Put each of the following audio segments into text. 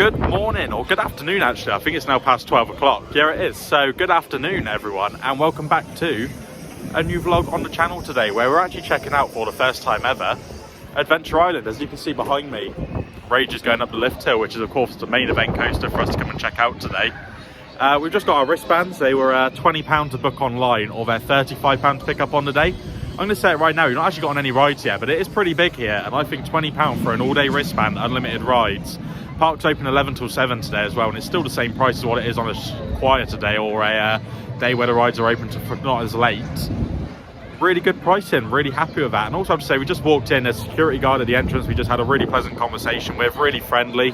Good morning, or good afternoon actually. I think it's now past 12 o'clock. Yeah, it is. So good afternoon everyone, and welcome back to a new vlog on the channel today, where we're actually checking out for the first time ever Adventure Island. As you can see behind me, Rage is going up the lift hill, which is of course the main event coaster for us to come and check out today. We've just got our wristbands. They were £20 to book online, or they're £35 to pick up on the day. I'm going to say it right now, you've not actually got on any rides yet, but it is pretty big here, and I think £20 for an all-day wristband, unlimited rides. Park's open 11 till 7 today as well, and it's still the same price as what it is on a quieter day or a day where the rides are open to not as late. Really good pricing, really happy with that. And also I have to say, we just walked in, there's a security guard at the entrance we just had a really pleasant conversation with, really friendly.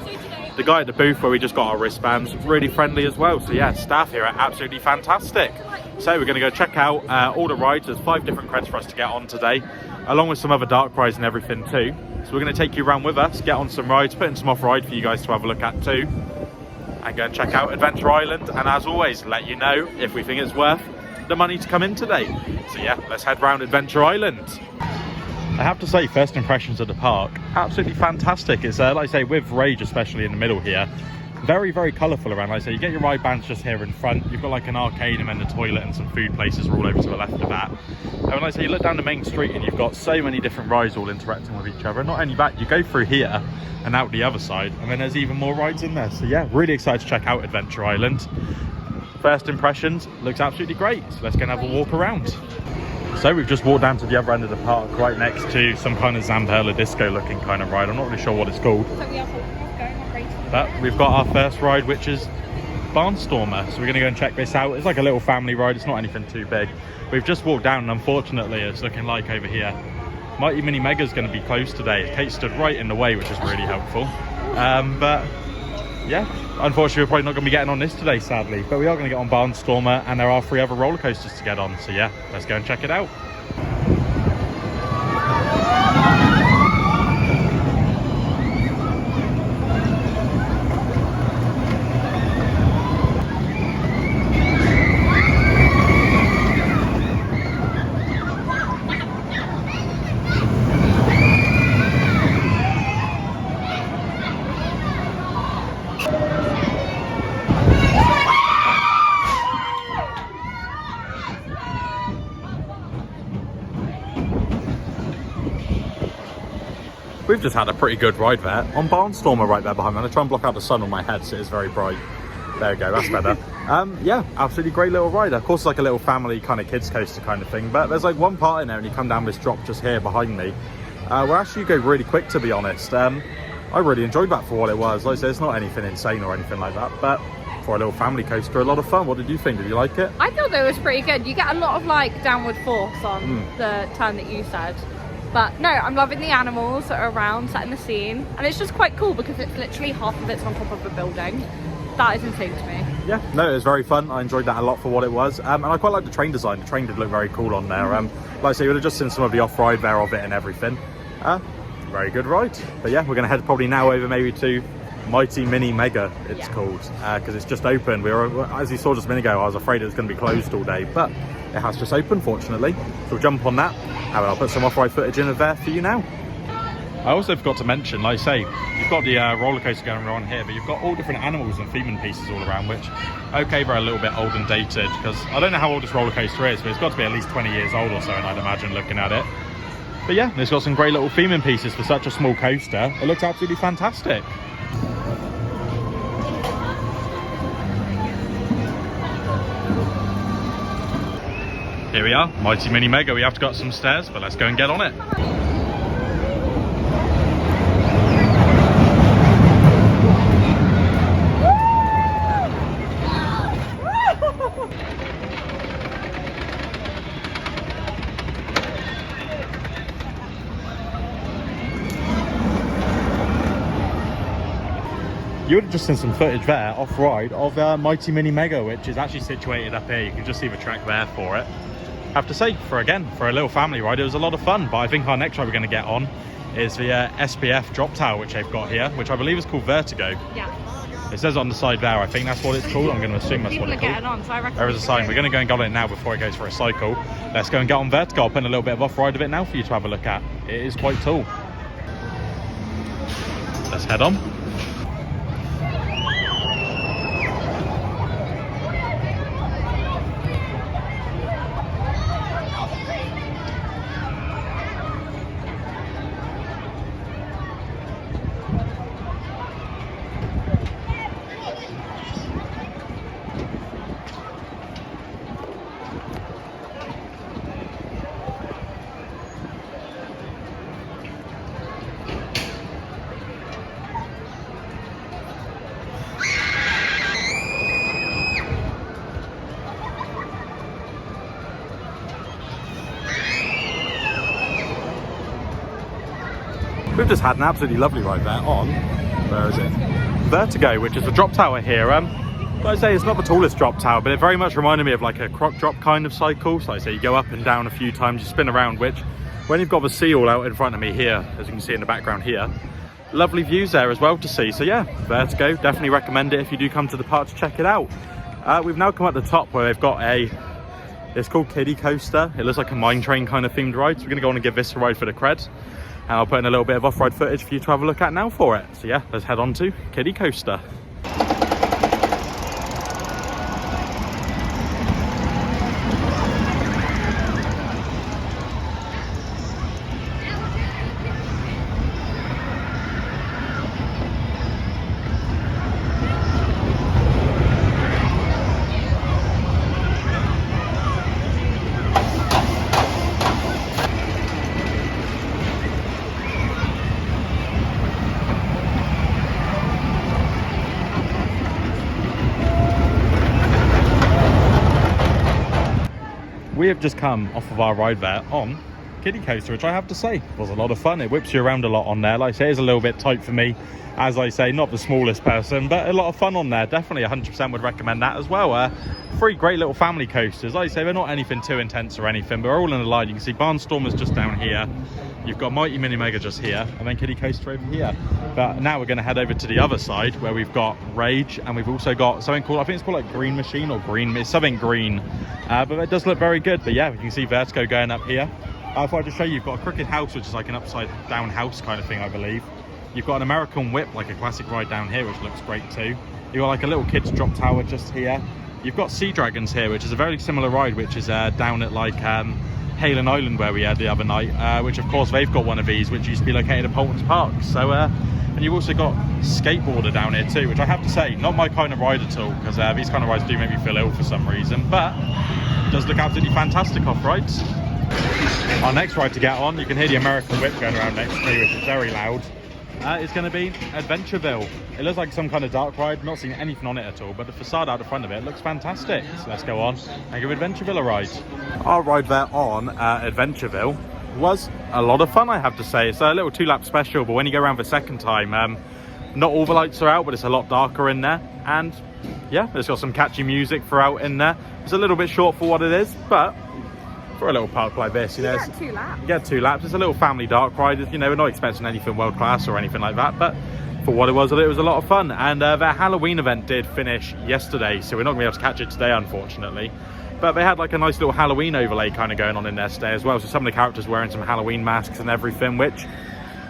The guy at the booth where we just got our wristbands, really friendly as well. So yeah, staff here are absolutely fantastic. So we're going to go check out all the rides. There's 5 different creds for us to get on today, along with some other dark rides and everything too. So we're going to take you around with us, get on some rides, put in some off-ride for you guys to have a look at too, and go and check out Adventure Island. And as always, let you know if we think it's worth the money to come in today. So yeah, let's head round Adventure Island. I have to say, first impressions of the park, absolutely fantastic. It's like I say, with Rage especially in the middle here, very, very colourful around. Like I say, you get your ride bands just here in front. You've got like an arcade and then the toilet and some food places are all over to the left of that. And like I say, you look down the main street and you've got so many different rides all interacting with each other. And not only that, you go through here and out the other side, and then there's even more rides in there. So yeah, really excited to check out Adventure Island. First impressions, looks absolutely great. So let's go and have a walk around. So we've just walked down to the other end of the park, right next to some kind of Zamperla disco looking kind of ride. I'm not really sure what it's called. But we've got our first ride, which is Barnstormer. So we're going to go and check this out. It's like a little family ride. It's not anything too big. We've just walked down, and unfortunately it's looking like over here Mighty Mini Mega is going to be closed today. Kate stood right in the way, which is really helpful. But yeah, unfortunately we're probably not going to be getting on this today, sadly. But we are going to get on Barnstormer, and there are 3 other roller coasters to get on. So yeah, let's go and check it out. We've just had a pretty good ride there on Barnstormer right there behind me. I'm going to try and block out the sun on my head so it is very bright. There we go, that's better. Yeah, absolutely great little ride. Of course, it's like a little family kind of kids coaster kind of thing, but there's like one part in there and you come down this drop just here behind me, where actually you go really quick, to be honest. I really enjoyed that for what it was. Like I said, it's not anything insane or anything like that, but for a little family coaster, a lot of fun. What did you think? Did you like it? I thought it was pretty good. You get a lot of like downward force on the turn that you said. But no, I'm loving the animals that are around, setting the scene. And it's just quite cool because it's literally half of it's on top of a building. That is insane to me. Yeah, no, it was very fun. I enjoyed that a lot for what it was. And I quite like the train design. The train did look very cool on there. Like I say, you would have just seen some of the off-ride there of it and everything. Very good ride. But yeah, we're going to head probably now over maybe to Mighty Mini Mega, it's called, because it's just open. We were, as you saw just a minute ago, I was afraid it was going to be closed all day, but it has just opened, fortunately. So we'll jump on that, and I'll put some off-ride footage in of there for you now. I also forgot to mention, like I say, you've got the roller coaster going on here, but you've got all different animals and theming pieces all around, which, okay, they're a little bit old and dated, because I don't know how old this roller coaster is, but it's got to be at least 20 years old or so, and I'd imagine, looking at it. But yeah, it's got some great little theming pieces for such a small coaster. It looks absolutely fantastic. Here we are, Mighty Mini Mega. We have to go up some stairs, but let's go and get on it. You would have just seen some footage there off-ride of Mighty Mini Mega, which is actually situated up here. You can just see the track there for it. I have to say, for a little family ride, it was a lot of fun. But I think our next ride we're going to get on is the SPF drop tower, which they've got here, which I believe is called Vertigo. Yeah. It says on the side there, I think that's what it's called. I'm going to assume that's what it's called. On, so I reckon there is a sign. We're going to go and get on it now before it goes for a cycle. Let's go and get on Vertigo. I'll put in a little bit of off-ride of it now for you to have a look at. It is quite tall. Let's head on. We've just had an absolutely lovely ride there on, where is it? Vertigo, which is the drop tower here. Like I say, it's not the tallest drop tower, but it very much reminded me of like a croc drop kind of cycle. So like I say, you go up and down a few times, you spin around, which when you've got the sea all out in front of me here, as you can see in the background here, lovely views there as well to see. So yeah, Vertigo, definitely recommend it if you do come to the park to check it out. We've now come at the top where they've got it's called Kiddie Coaster. It looks like a mine train kind of themed ride. So we're gonna go on and give this a ride for the cred. And I'll put in a little bit of off-ride footage for you to have a look at now for it. So yeah, let's head on to Kiddie Coaster. We have just come off of our ride there on Kiddie Coaster, which I have to say was a lot of fun. It whips you around a lot on there. Like I say, it's a little bit tight for me, as I say, not the smallest person, but a lot of fun on there. Definitely 100% would recommend that as well. 3 great little family coasters. Like I say, they're not anything too intense or anything, but they're all in a line. You can see Barnstormer's just down here. You've got Mighty Mini Mega just here, and then Kiddie Coaster over here. But now we're going to head over to the other side where we've got Rage, and we've also got something called, I think it's called like Green Machine or Green, it's something green. But it does look very good. But yeah, you can see Vertigo going up here. I thought I'd just show you, you've got a Crooked House, which is like an upside down house kind of thing, I believe. You've got an American Whip, like a classic ride down here, which looks great too. You've got like a little kids drop tower just here. You've got Sea Dragons here, which is a very similar ride, which is down at like Halen Island where we had the other night, which of course they've got one of these, which used to be located at Polton's Park. So and you've also got Skateboarder down here too, which I have to say, not my kind of ride at all, because these kind of rides do make me feel ill for some reason, but it does look absolutely fantastic off rides. Our next ride to get on, you can hear the American Whip going around next to me, which is very loud. It's going to be Adventureville. It looks like some kind of dark ride, not seen anything on it at all, but the facade out the front of it looks fantastic. So let's go on and give Adventureville a ride. Our ride there on Adventureville was a lot of fun, I have to say. It's a little 2-lap special, but when you go around the second time, not all the lights are out, but it's a lot darker in there. And yeah, it's got some catchy music throughout in there. It's a little bit short for what it is, but for a little park like this, you know, get 2 laps. You get 2 laps. It's a little family dark ride. You know, we're not expecting anything world class or anything like that, but for what it was a lot of fun. And their Halloween event did finish yesterday, so we're not gonna be able to catch it today, unfortunately. But they had like a nice little Halloween overlay kind of going on in there today as well. So some of the characters wearing some Halloween masks and everything, which,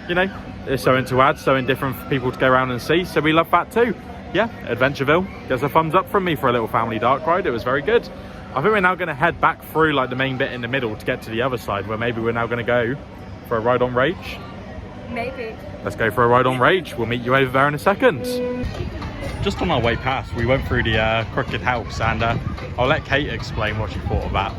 you know, is something to add, something different for people to go around and see. So we love that too. Yeah, Adventureville gets a thumbs up from me for a little family dark ride. It was very good. I think we're now going to head back through like the main bit in the middle to get to the other side, where maybe we're now going to go for a ride on Rage. Maybe. Let's go for a ride on Rage. We'll meet you over there in a second. Just on our way past, we went through the Crooked House, and I'll let Kate explain what she thought of that.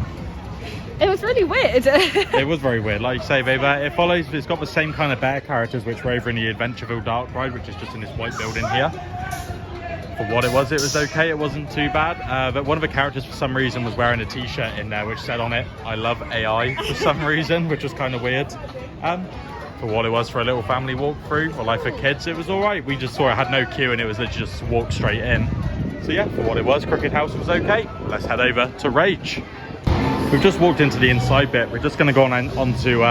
It was really weird. It was very weird. Like you say, it's got the same kind of bear characters which were over in the Adventureville Dark Ride, which is just in this white building here. For what it was okay. It wasn't too bad. But one of the characters for some reason was wearing a t-shirt in there which said on it, "I love AI," for some reason, which was kind of weird. For what it was for a little family walkthrough, or like for kids, it was all right. We just saw it had no queue and it was literally just walk straight in. So yeah, for what it was, Crooked House was okay. Let's head over to Rage. We've just walked into the inside bit. We're just going to go onto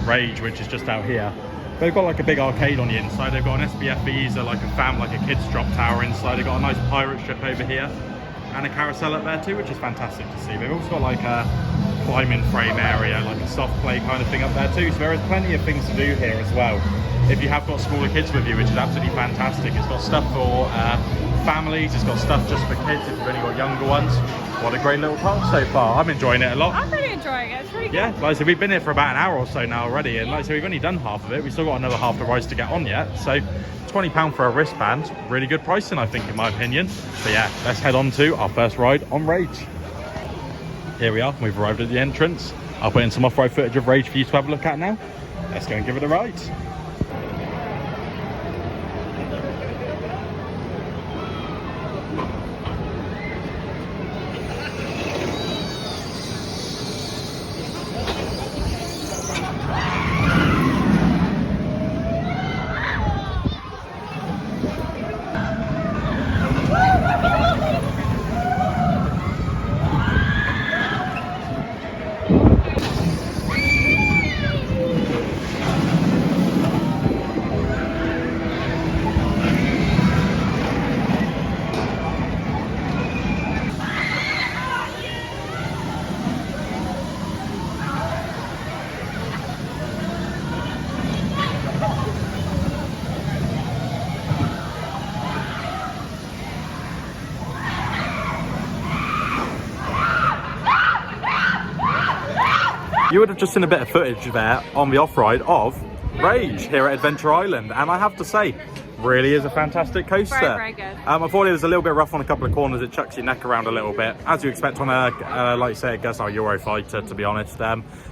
Rage, which is just out here. They've got like a big arcade on the inside. They've got an SBF Visa, like a kids drop tower inside. They've got a nice pirate ship over here and a carousel up there too, which is fantastic to see. They've also got like a climbing frame area, like a soft play kind of thing up there too. So there is plenty of things to do here as well. If you have got smaller kids with you, which is absolutely fantastic. It's got stuff for families. It's got stuff just for kids if you've only got younger ones. What a great little park so far. I'm enjoying it a lot. I'm really enjoying it. It's really good. Yeah, like I said, we've been here for about an hour or so now already, and like I said, we've only done half of it. We've still got another half the rides to get on yet. So £20 for a wristband, really good pricing, I think, in my opinion. So yeah, let's head on to our first ride on Rage. Here we are, we've arrived at the entrance. I'll put in some off-road footage of Rage for you to have a look at now. Let's go and give it a ride. You would have just seen a bit of footage there on the off-ride of Rage here at Adventure Island, and I have to say, really is a fantastic coaster. Very, very good. I thought it was a little bit rough on a couple of corners. It chucks your neck around a little bit, as you expect on a, like you say, a Gerstlauer Eurofighter, to be honest.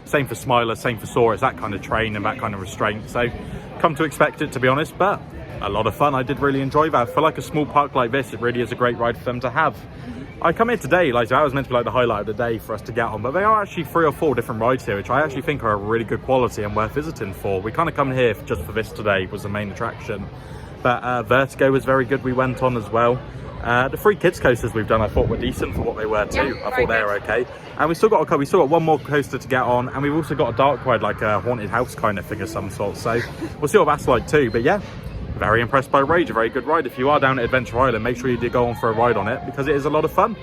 Same for Smiler, same for Soar. It's that kind of train and that kind of restraint. So come to expect it, to be honest, but a lot of fun. I did really enjoy that. For like a small park like this, it really is a great ride for them to have. I come here today, like that was meant to be like the highlight of the day for us to get on, but there are actually 3 or 4 different rides here, which I actually think are really good quality and worth visiting for. We kind of come here just for this today, was the main attraction. But Vertigo was very good, we went on as well. The 3 kids coasters we've done I thought were decent for what they were too. Yeah, I thought they were okay. And we still got one more coaster to get on, and we've also got a dark ride, like a haunted house kind of thing of some sort. So we'll see what that's like too. But yeah, very impressed by Rage, a very good ride. If you are down at Adventure Island, make sure you do go on for a ride on it, because it is a lot of fun.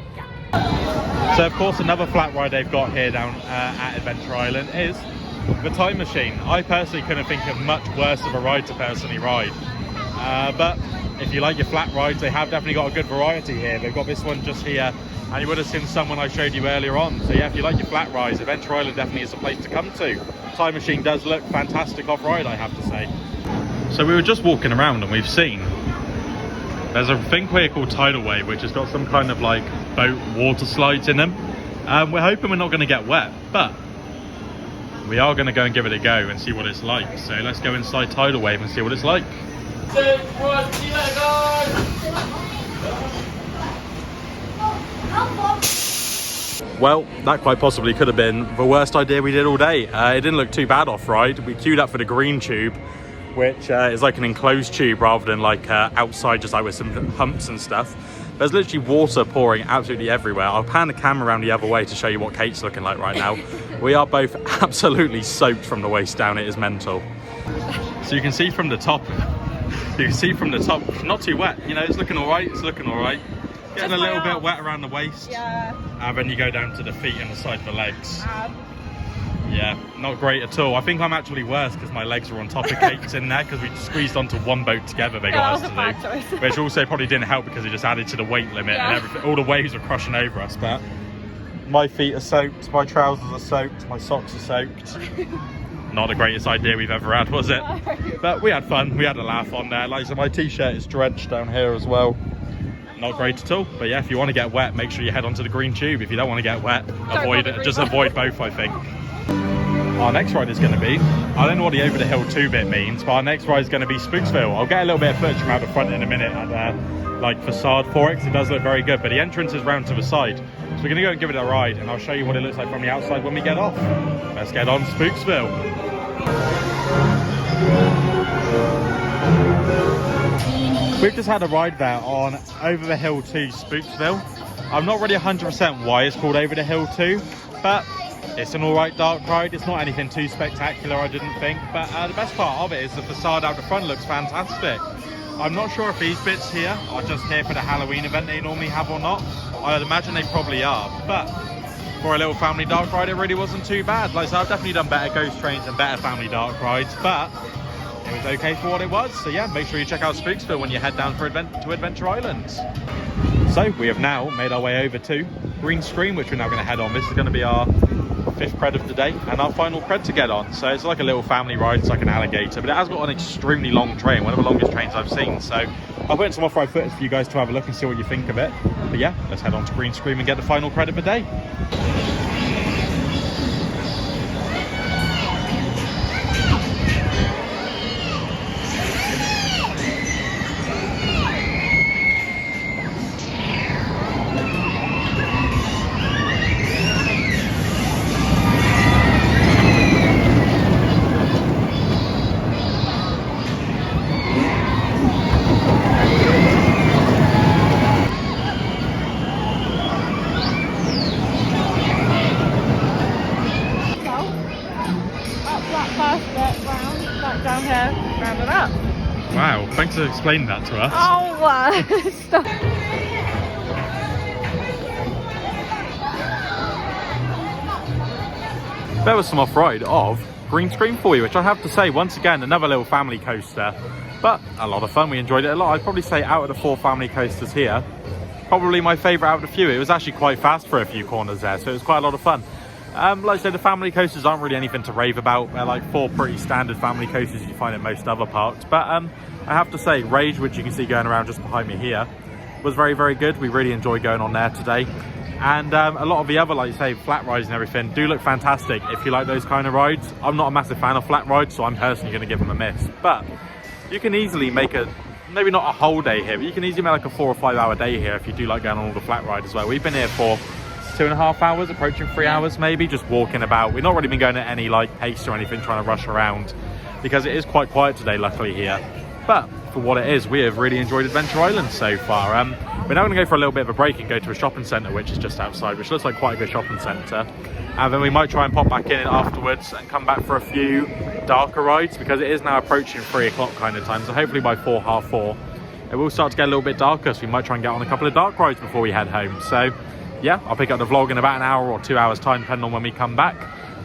So of course another flat ride they've got here down at Adventure Island is the Time Machine. I personally couldn't think of much worse of a ride to personally ride. But if you like your flat rides, they have definitely got a good variety here. They've got this one just here, and you would have seen someone I showed you earlier on. So yeah, if you like your flat rides, Adventure Island definitely is a place to come to. Time Machine does look fantastic off-ride, I have to say. So we were just walking around and we've seen there's a thing here called Tidal Wave, which has got some kind of like boat water slides in them. We're hoping we're not going to get wet, but we are going to go and give it a go and see what it's like. So let's go inside Tidal Wave and see what it's like. Well, that quite possibly could have been the worst idea we did all day. It didn't look too bad off-ride. We queued up for the green tube, which is like an enclosed tube rather than like outside, just like with some humps and stuff. There's literally water pouring absolutely everywhere. I'll pan the camera around the other way to show you what Kate's looking like right now. We are both absolutely soaked from the waist down. It is mental. So you can see from the top, not too wet. You know, it's looking all right. It's looking all right. Getting a little bit wet around the waist. Yeah. And then you go down to the feet and the side of the legs. Yeah, not great at all. I think I'm actually worse because my legs are on top of Kate's in there, because we squeezed onto one boat together. They got us to do, which also probably didn't help because it just added to the weight limit and everything. All the waves are crushing over us. But my feet are soaked, my trousers are soaked, my socks are soaked. Not the greatest idea we've ever had, was it? No. But we had fun. We had a laugh on there. Like, so my t-shirt is drenched down here as well. Not great at all. But yeah, if you want to get wet, make sure you head onto the green tube. If you don't want to get wet, avoid it. Just avoid both, I think. Our next ride is going to be, I don't know what the over the hill 2 bit means, but our next ride is going to be Spooksville. I'll get a little bit of footage from out the front in a minute, and like facade for it, because it does look very good, but the entrance is round to the side. So we're going to go and give it a ride, and I'll show you what it looks like from the outside when we get off. Let's get on Spooksville. We've just had a ride there on Over the Hill 2 Spooksville. I'm not really 100% why it's called Over the Hill 2, but it's an alright dark ride. It's not anything too spectacular, I didn't think, but the best part of it is the facade out the front looks fantastic. I'm not sure if these bits here are just here for the Halloween event they normally have or not. I'd imagine they probably are, but for a little family dark ride it really wasn't too bad. Like, so I've definitely done better ghost trains and better family dark rides, but it was okay for what it was. So yeah, make sure you check out Spooksville when you head down to Adventure Island. So we have now made our way over to Green Screen, which we're now going to head on. This is going to be our 5th cred of the day and our final cred to get on. So it's like a little family ride. It's like an alligator, but it has got an extremely long train, one of the longest trains I've seen. So I'll put in some off-ride footage for you guys to have a look and see what you think of it. But yeah, let's head on to Green Screen and get the final cred of the day. Wow, thanks for explaining that to us. Oh, stop. There was some off-ride of Green Screen for you, which I have to say, once again, another little family coaster, but a lot of fun. We enjoyed it a lot. I'd probably say out of the 4 family coasters here, probably my favourite out of the few. It was actually quite fast for a few corners there, so it was quite a lot of fun. Like I said, the family coasters aren't really anything to rave about. They're like 4 pretty standard family coasters you find at most other parks. But I have to say, Rage, which you can see going around just behind me here, was very, very good. We really enjoyed going on there today. And a lot of the other, like you say, flat rides and everything do look fantastic if you like those kind of rides. I'm not a massive fan of flat rides, so I'm personally going to give them a miss. But you can easily make maybe not a whole day here, but you can easily make like a 4 or 5 hour day here if you do like going on all the flat rides as well. We've been here for 2.5 hours, approaching 3 hours maybe, just walking about. We've not really been going at any like pace or anything, trying to rush around, because it is quite quiet today, luckily here. But for what it is, we have really enjoyed Adventure Island so far. We're now going to go for a little bit of a break and go to a shopping centre, which is just outside, which looks like quite a good shopping centre. And then we might try and pop back in afterwards and come back for a few darker rides, because it is now approaching 3 o'clock kind of time. So hopefully by 4, half 4, it will start to get a little bit darker. So we might try and get on a couple of dark rides before we head home. So yeah, I'll pick up the vlog in about an hour or 2 hours time, depending on when we come back.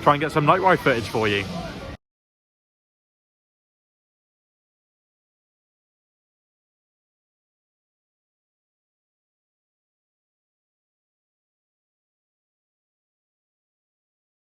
Try and get some night ride footage for you.